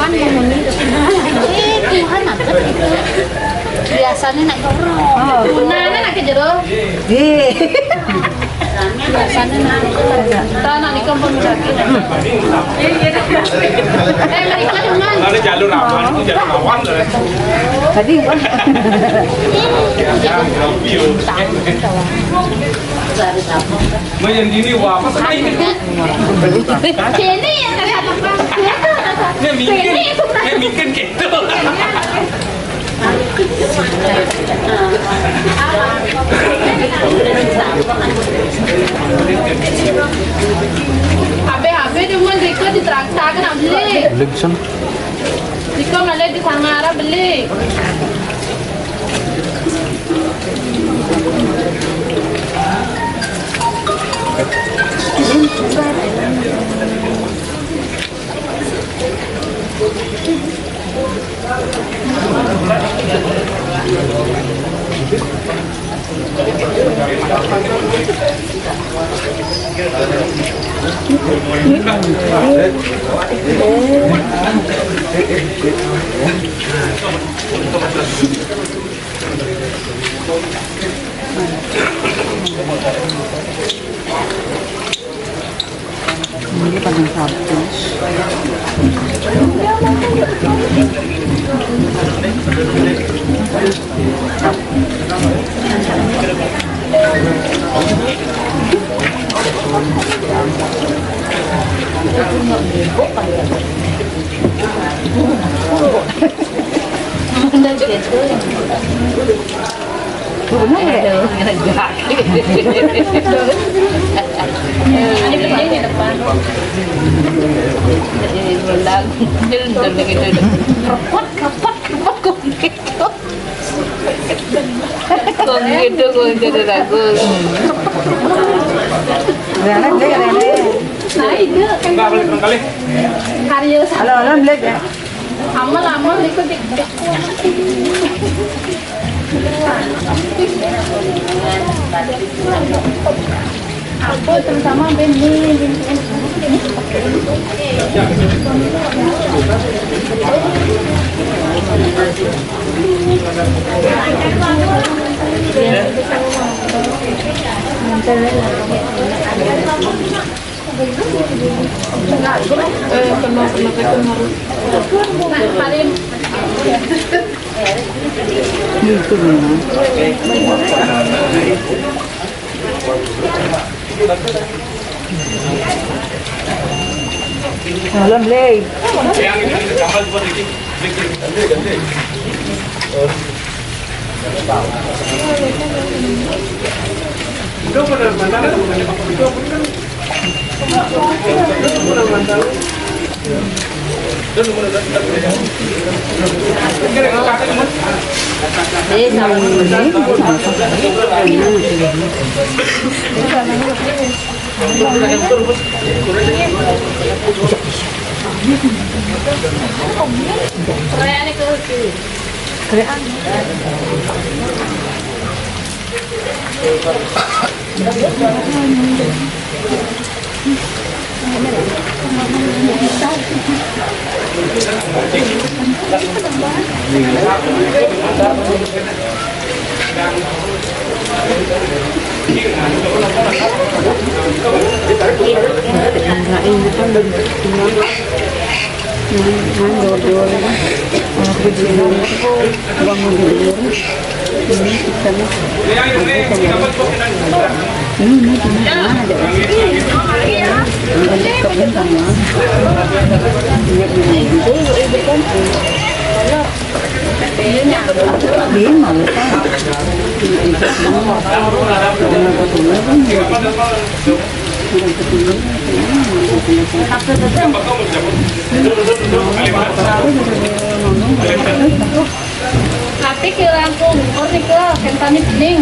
Tuhan yang memilih. Tuhan apa itu? Biasanya nak jorok. Tunana nak kejero. Biasanya nak tanah di kampung lagi. Mereka di mana? Ada jalur aman, itu jalur awan lah. Tadi kan. Macam gini wah, apa sih ini? Sini yang kata apa? Ini mungkin gitu. Habe cuma Riko di Traksa kan beli. Legend. Riko malah di Sangara beli. Ini pasang sabtus. Nah itu kan Kali. karya Halo, lihat ya. amal Riko di. Aku terutama benih. Itu memang. Halo, Blay. Tapi kira aku ukur nih ke kentangnya bening.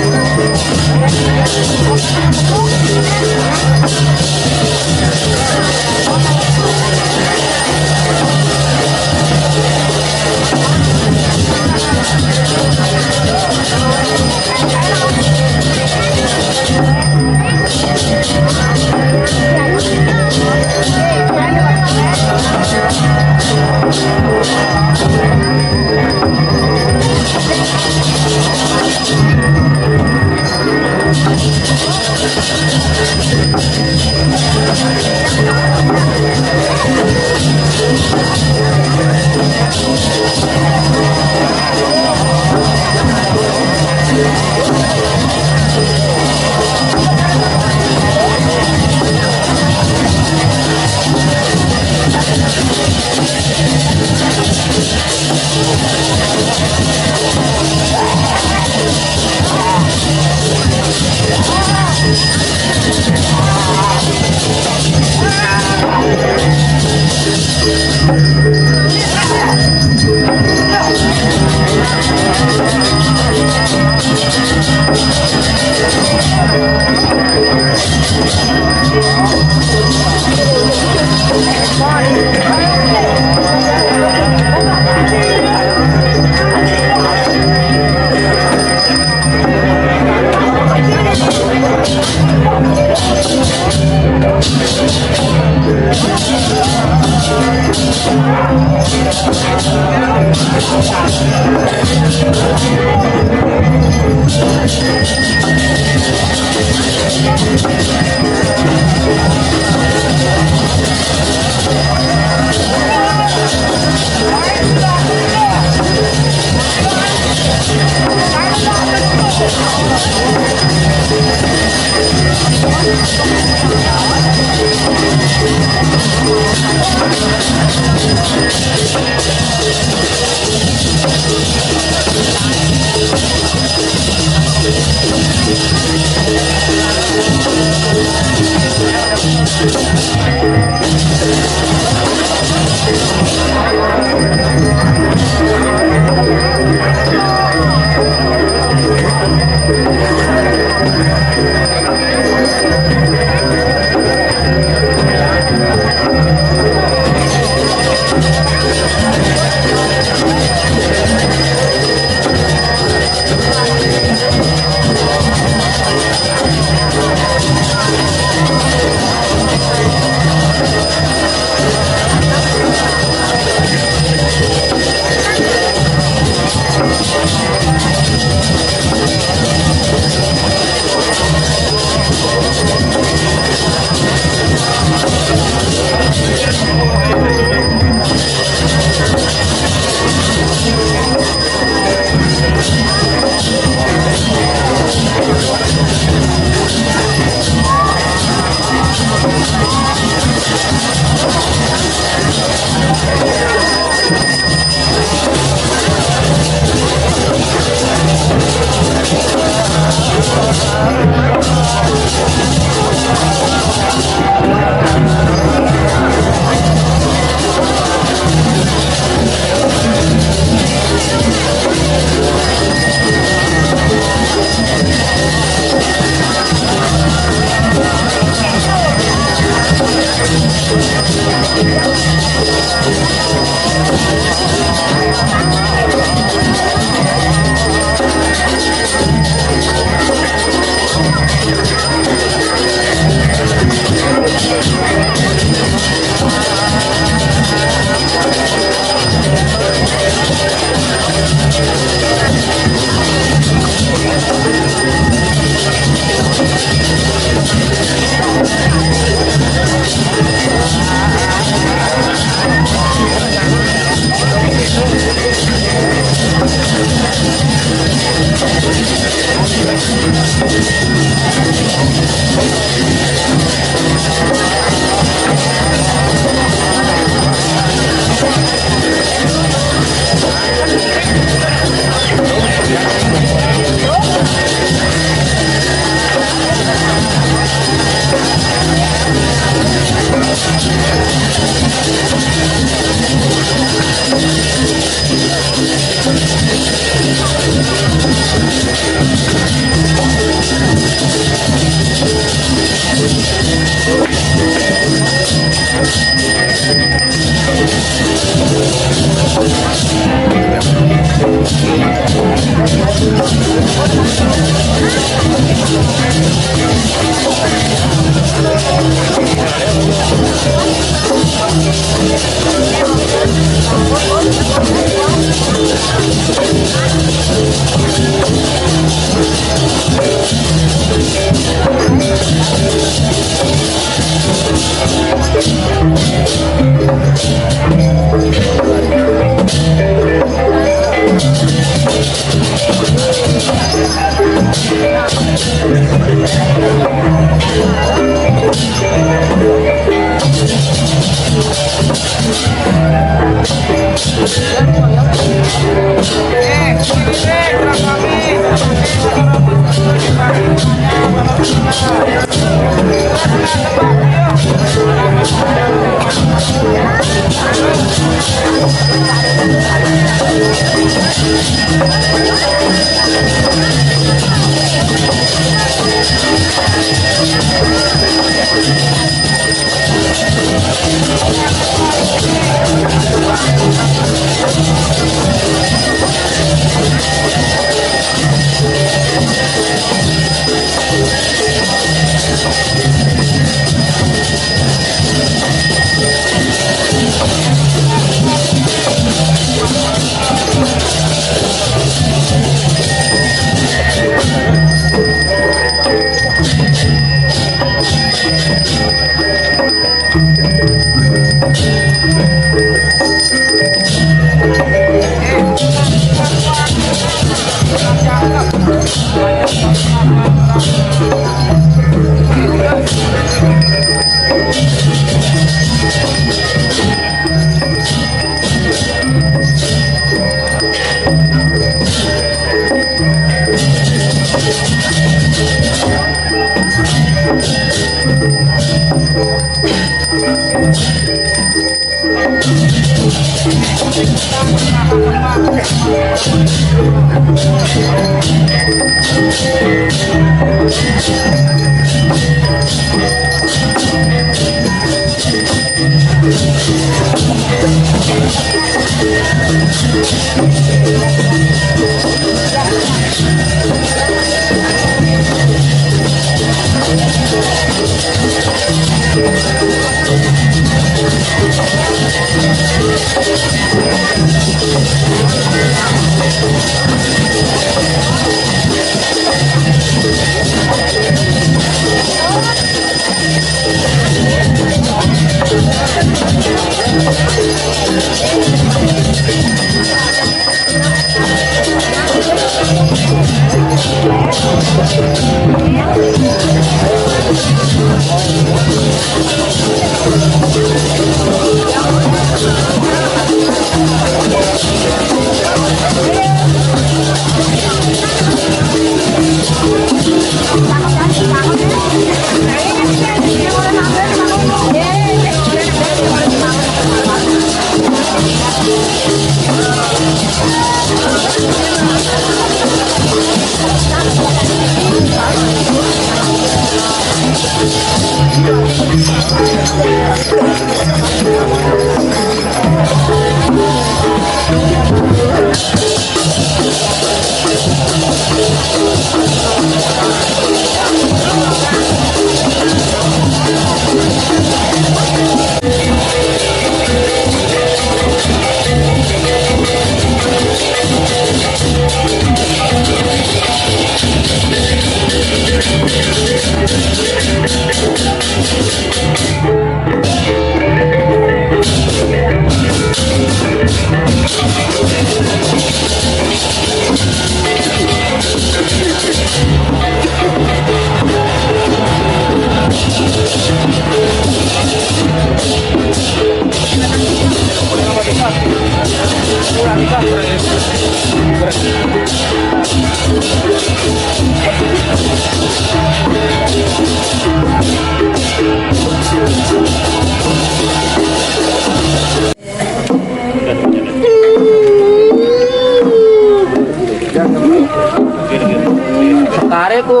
Sekare ku.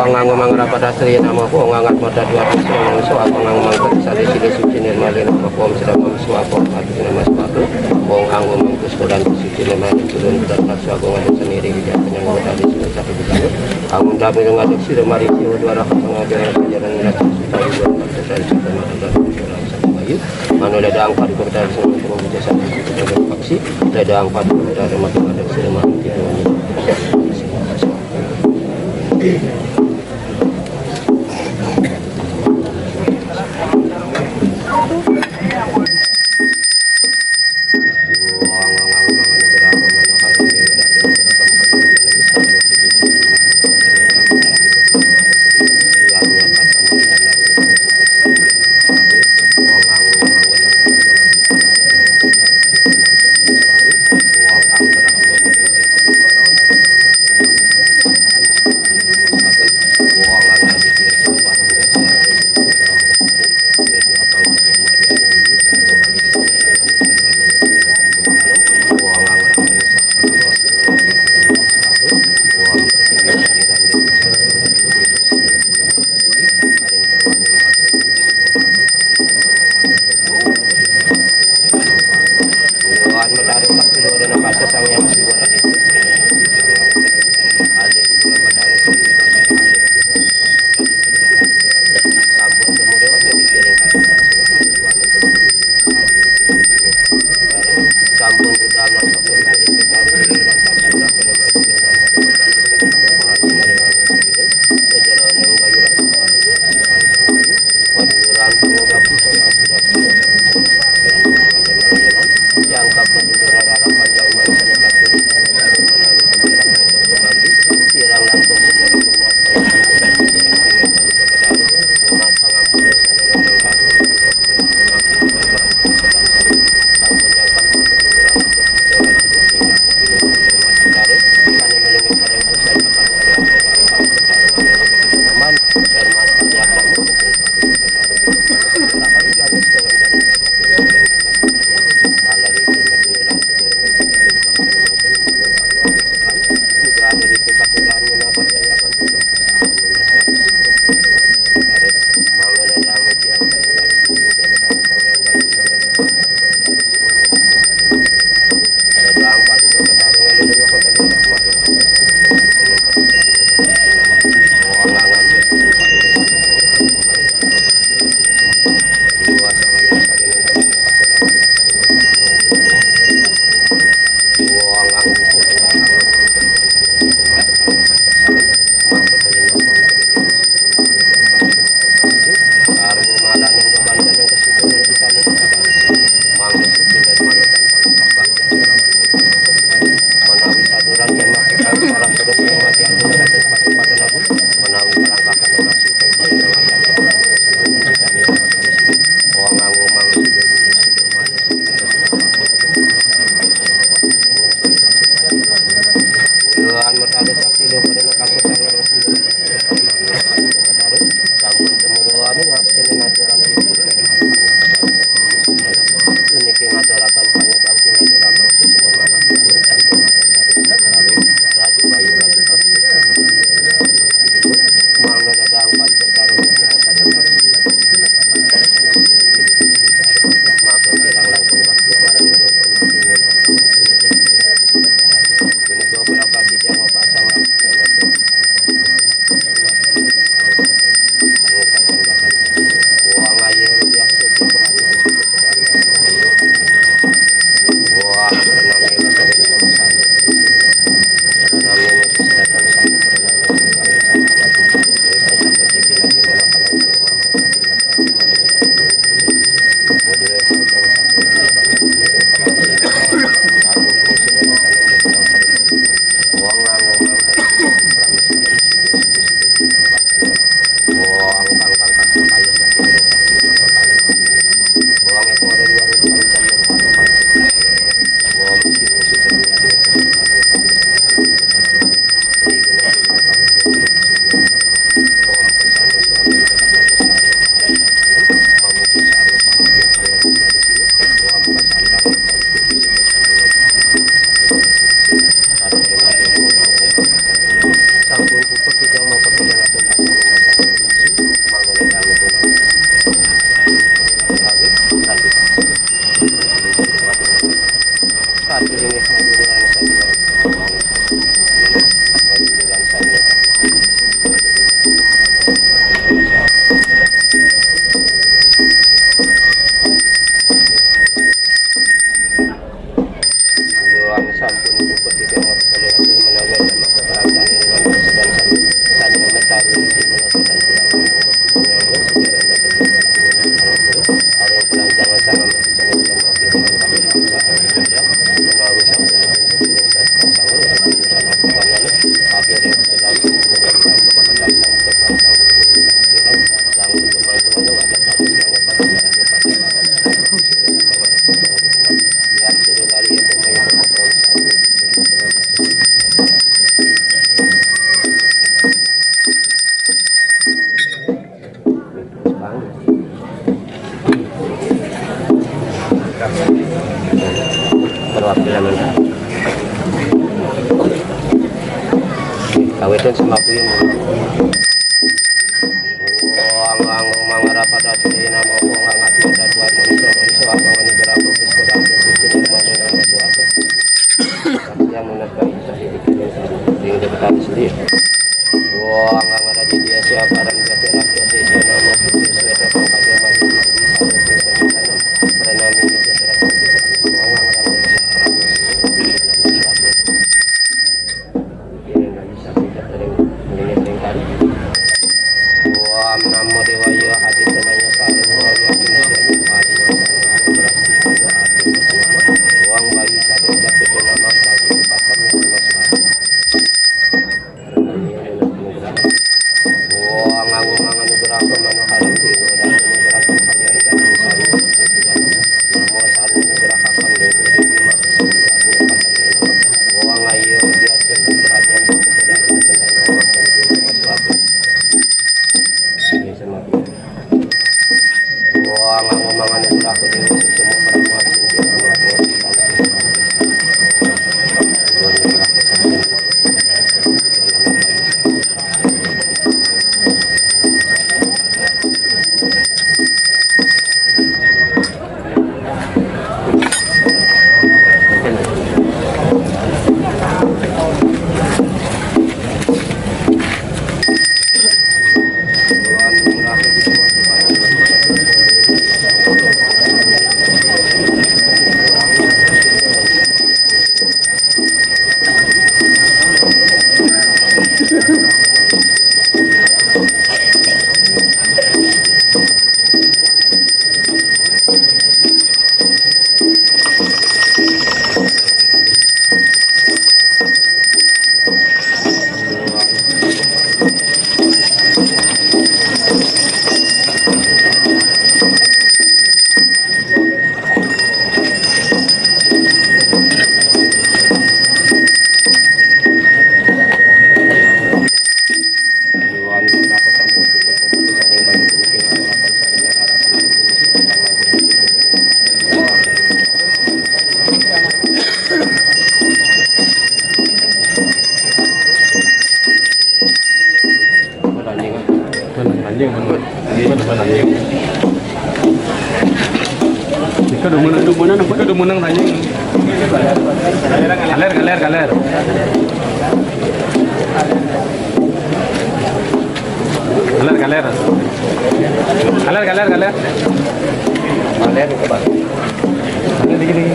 Nganggo mangra pada sri nama po ngangat moda dua persen so aku nganggo mangkat sari sini suci nirmali nama po sedang mamsu apa patu nama sepatu wong anggo mangkus kodan suci nirmali turun dan pasu aku ngadu sendiri bijak penyang moda di sini satu bulan aku ndabe ngadu sira mari siwo dua ratus ngajaran pelajaran ngadu supaya dua ratus dari kita makan satu bayu mana ada angka di kota sini untuk menjadi satu faksi ada angka di kota rumah ada sira mari itu kawetan semakin anggo mangara pada tina mo angat pada dua manusia apa ini berapa sekolah suci mana masuk apa yang menakai saya di depan sendiri anggang ada di dia siapa dan jati rakyat di nama sesuai dengan bagaimana karena ini terserah anggang ada namo dewayo habis nanya kalau yakin saya padi uang bayi satu dapat nama sahaja tempatnya masalah uang aku mangan berapa mana haram di dan berapa pajak dan misalnya namo saat berapa kan dari lima aku katakan uang ayo dia perhatian sedang uang mangan berapa di semua perempuan sendiri Ikaw menang tanya. Galer. Dikit.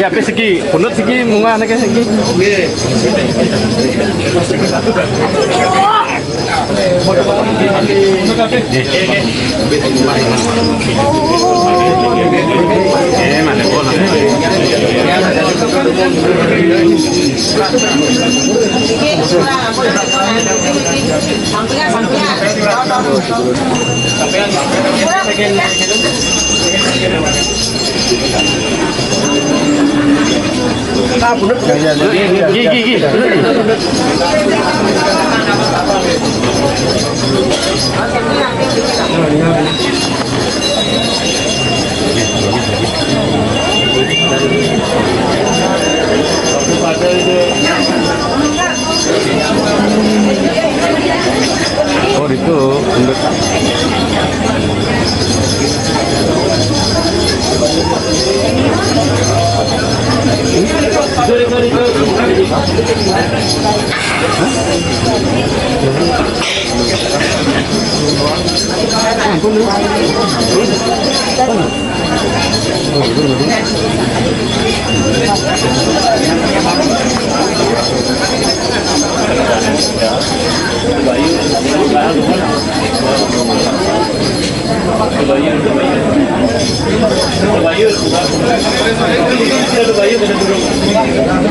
Ya, apa segi, punut segi, munga anak segi. Mana bola? Gigi. Oh itu untuk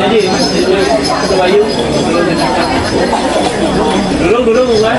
Jadi Dulu mulai.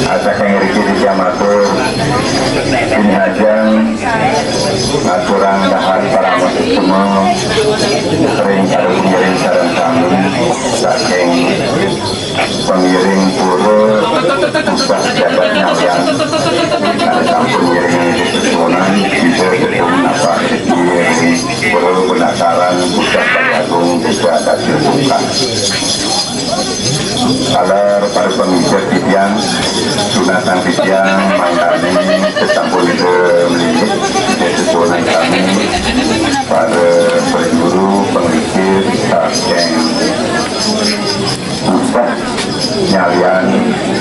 Asakan riki di jamatur ini hajang ngaturan dahat para musik semua sering kali pengiring sarang kami saking pengiring pura usah jabat nyalian dan sampun ngiring kesusunan bisa ketemu apa pengiring pura penataran pusat Baliagung juga ada dibuka. Kalar para pemijat titian sunatan titian mangkani kecampur ke meliput kesusunan kami para penjuru penglikir sakeng usah nyalian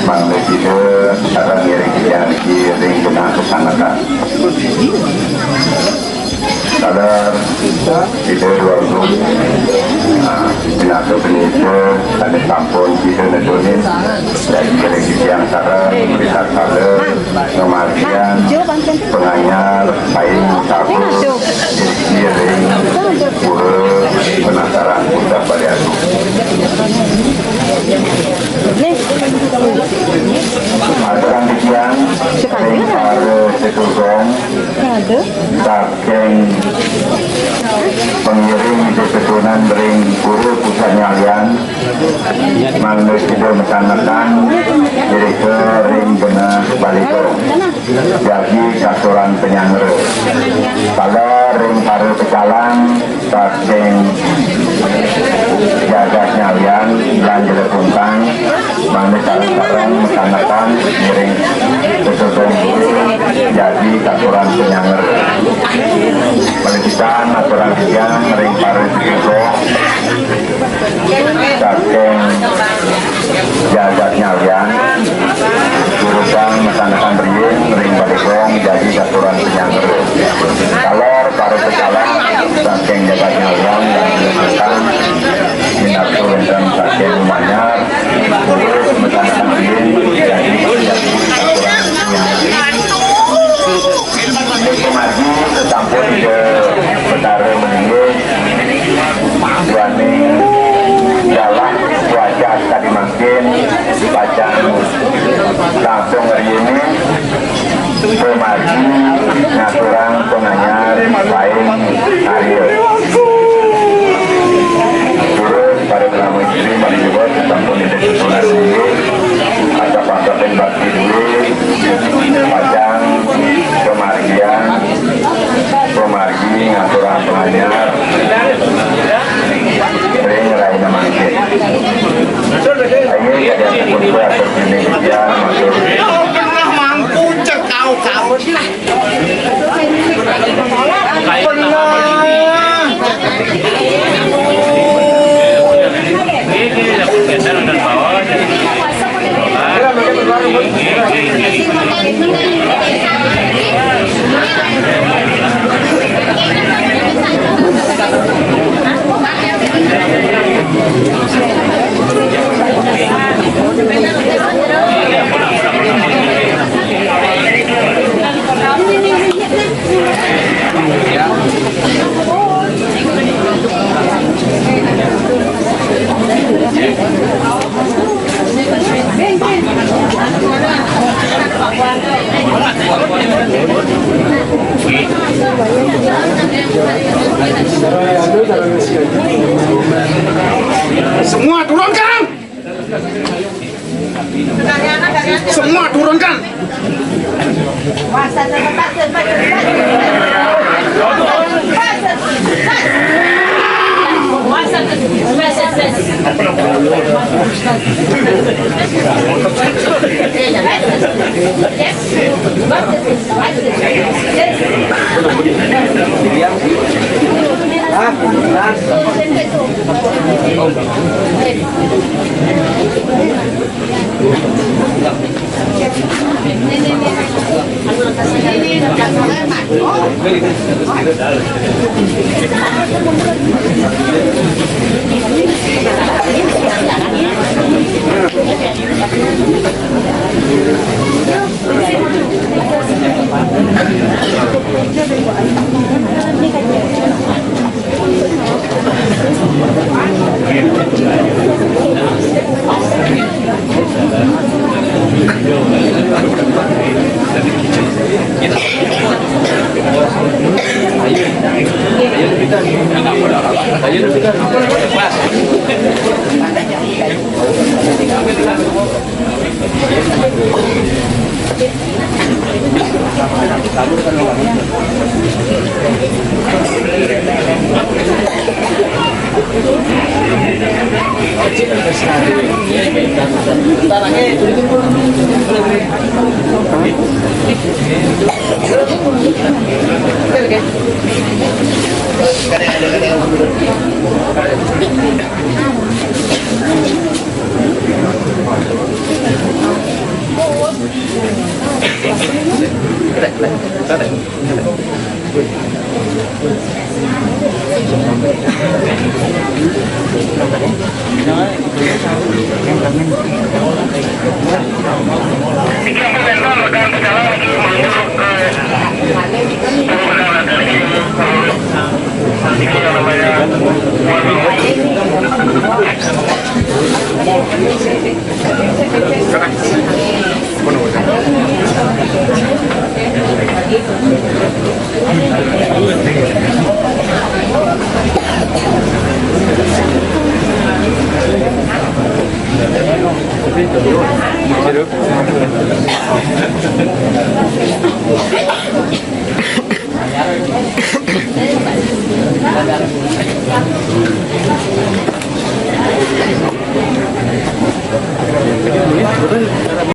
manglekide cara ngiring titian ngiring kena kesanakan Kalar kita dua grup Pinato Penisa dan Kampung kita nedonin dan kira-kira yang cara melihat kalar kematian penganyar paling tabu kiri pura penasaran pusat Baliagung adalah demikian tinggal setugong saking pengiring kesusunan bering pura pusat nyalian manus kita mesanakan jadi ke ring benar Baliagung jadi kasuran penyangre kalau ring para pecalang saking jaga nyalian dan jelekuntang manus sekarang mesanakan miring kesusunan jadi jadi aturan penyanger meliputan aturan yang ring paris itu saking jagat nyalian urusan melaksanakan ring balikong jadi aturan penyanger kalor paris pecalon saking jagat nyalian yang melaksanakan minat turun dan saking manyar terus melaksanakan jadi aturan maju setampun ke petara meninggi suami jalan wajah tadi makin bacaan langsung hari ini pemaju ngaturan penganyar lain hari terus pada pelamu istri mari juga setampun di kesusunan ini ada pasapin bakti dulu pajang pemargi ngaturan penganyar sering raina mangke ayo ada kumpul atau Indonesia masuk pernah mampu cekau kamu semua turunkan, semua turunkan.